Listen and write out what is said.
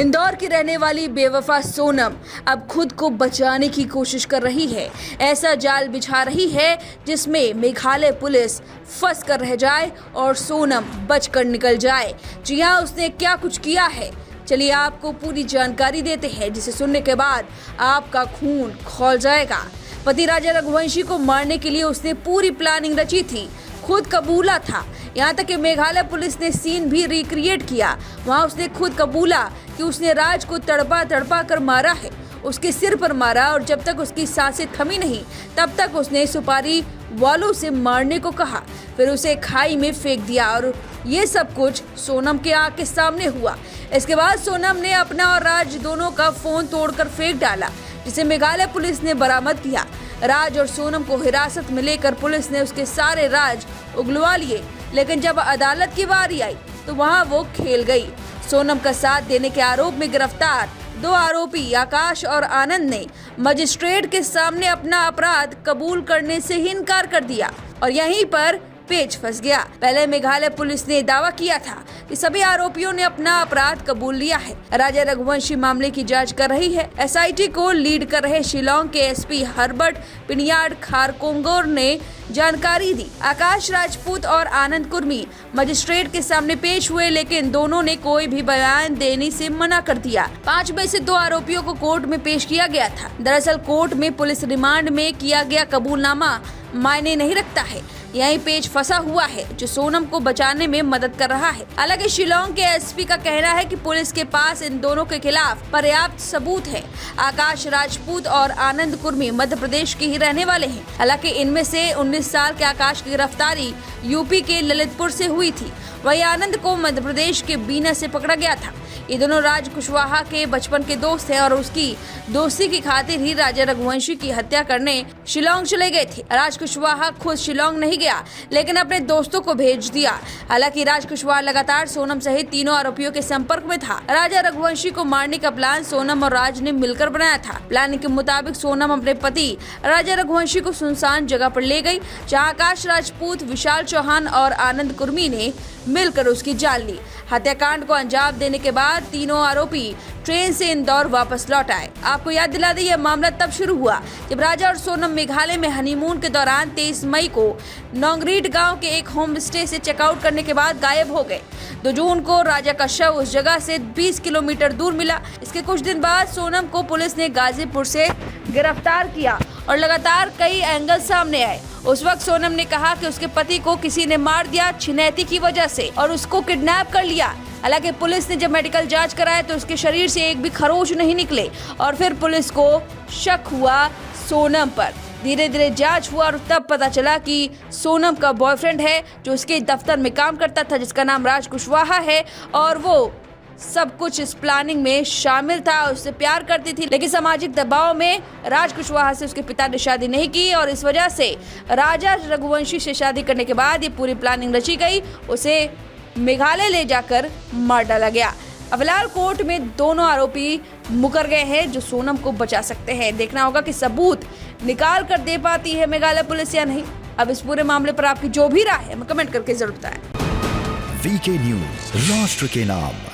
इंदौर की रहने वाली बेवफा सोनम अब खुद को बचाने की कोशिश कर रही है। ऐसा जाल बिछा रही है जिसमें मेघालय पुलिस फंस कर रह जाए और सोनम बचकर निकल जाए। जी हां, उसने क्या कुछ किया है, चलिए आपको पूरी जानकारी देते हैं, जिसे सुनने के बाद आपका खून खौल जाएगा। पति राजा रघुवंशी को मारने के लिए उसने पूरी प्लानिंग रची थी, खुद कबूला था। यहाँ तक कि मेघालय पुलिस ने सीन भी रिक्रिएट किया। वहाँ उसने खुद कबूला कि उसने राज को तड़पा तड़पा कर मारा है, उसके सिर पर मारा और जब तक उसकी सांसें थमी नहीं तब तक उसने सुपारी वालों से मारने को कहा, फिर उसे खाई में फेंक दिया और ये सब कुछ सोनम के आंख के सामने हुआ। इसके बाद सोनम ने अपना और राज दोनों का फोन तोड़कर फेंक डाला, जिसे मेघालय पुलिस ने बरामद किया। राज और सोनम को हिरासत में लेकर पुलिस ने उसके सारे राज उगलवा लिए, लेकिन जब अदालत की बारी आई तो वहां वो खेल गई। सोनम का साथ देने के आरोप में गिरफ्तार 2 आरोपी आकाश और आनंद ने मजिस्ट्रेट के सामने अपना अपराध कबूल करने से ही इनकार कर दिया और यहीं पर पेच फंस गया। पहले मेघालय पुलिस ने दावा किया था कि सभी आरोपियों ने अपना अपराध कबूल लिया है। राजा रघुवंशी मामले की जांच कर रही है। एसआईटी को लीड कर रहे शिलोंग के एसपी हर्बर्ट पिनियाड खारकोंगोर ने जानकारी दी। आकाश राजपूत और आनंद कुर्मी मजिस्ट्रेट के सामने पेश हुए, लेकिन दोनों ने कोई भी बयान देने से मना कर दिया। 5 में से 2 आरोपियों को कोर्ट में पेश किया गया था। दरअसल कोर्ट में पुलिस रिमांड में किया गया कबूलनामा मायने नहीं रखता है, यही पेच फंसा हुआ है जो सोनम को बचाने में मदद कर रहा है। हालांकि शिलोंग के एसपी का कहना है कि पुलिस के पास इन दोनों के खिलाफ पर्याप्त सबूत है। आकाश राजपूत और आनंद कुर्मी मध्य प्रदेश के ही रहने वाले हैं। हालांकि इनमें से 19 साल के आकाश की गिरफ्तारी यूपी के ललितपुर से हुई थी, वही आनंद को मध्य प्रदेश के बीना से पकड़ा गया था। ये दोनों राज कुशवाहा के बचपन के दोस्त हैं और उसकी दोस्ती की खातिर ही राजा रघुवंशी की हत्या करने शिलोंग चले गए थे। राज कुशवाहा खुद शिलोंग नहीं गया, लेकिन अपने दोस्तों को भेज दिया। हालांकि राज कुशवाहा लगातार सोनम सहित तीनों आरोपियों के संपर्क में था। राजा रघुवंशी को मारने का प्लान सोनम और राज ने मिलकर बनाया था। प्लानिंग के मुताबिक सोनम अपने पति राजा रघुवंशी को सुनसान जगह पर ले गई, जहाँ आकाश राजपूत, विशाल चौहान और आनंद कुर्मी ने मिलकर उसकी जान ली। हत्याकांड को अंजाम देने के बाद तीनों आरोपी ट्रेन से इंदौर वापस लौट आए। आपको याद दिला दें, यह मामला तब शुरू हुआ जब राजा और सोनम मेघालय में हनीमून के दौरान 23 मई को नोंगरीड गांव के एक होम स्टे से चेकआउट करने के बाद गायब हो गए। 2 जून को राजा का शव उस जगह से 20 किलोमीटर दूर मिला। इसके कुछ दिन बाद सोनम को पुलिस ने गाजीपुर से गिरफ्तार किया और लगातार कई एंगल सामने आए। उस वक्त सोनम ने कहा कि उसके पति को किसी ने मार दिया छिनैती की वजह से और उसको किडनैप कर लिया। हालांकि पुलिस ने जब मेडिकल जांच कराया तो उसके शरीर से एक भी खरोंच नहीं निकले और फिर पुलिस को शक हुआ सोनम पर। धीरे धीरे जांच हुआ और तब पता चला कि सोनम का बॉयफ्रेंड है जो उसके दफ्तर में काम करता था, जिसका नाम राज कुशवाहा है और वो सब कुछ इस प्लानिंग में शामिल था। उससे प्यार करती थी, लेकिन सामाजिक दबाव में राज कुशवाहा से उसके पिता ने शादी नहीं की और इस वजह से राजा रघुवंशी से शादी करने के बाद ये पूरी प्लानिंग रची गई। उसे मेघालय ले जाकर मार डाला गया। अब फिलहाल कोर्ट में दोनों आरोपी मुकर गए हैं जो सोनम को बचा सकते हैं। देखना होगा कि सबूत निकाल कर दे पाती है मेघालय पुलिस या नहीं। अब इस पूरे मामले पर आपकी जो भी राय है, हमें कमेंट करके जरूर बताएं। वीके न्यूज़, राष्ट्र के नाम।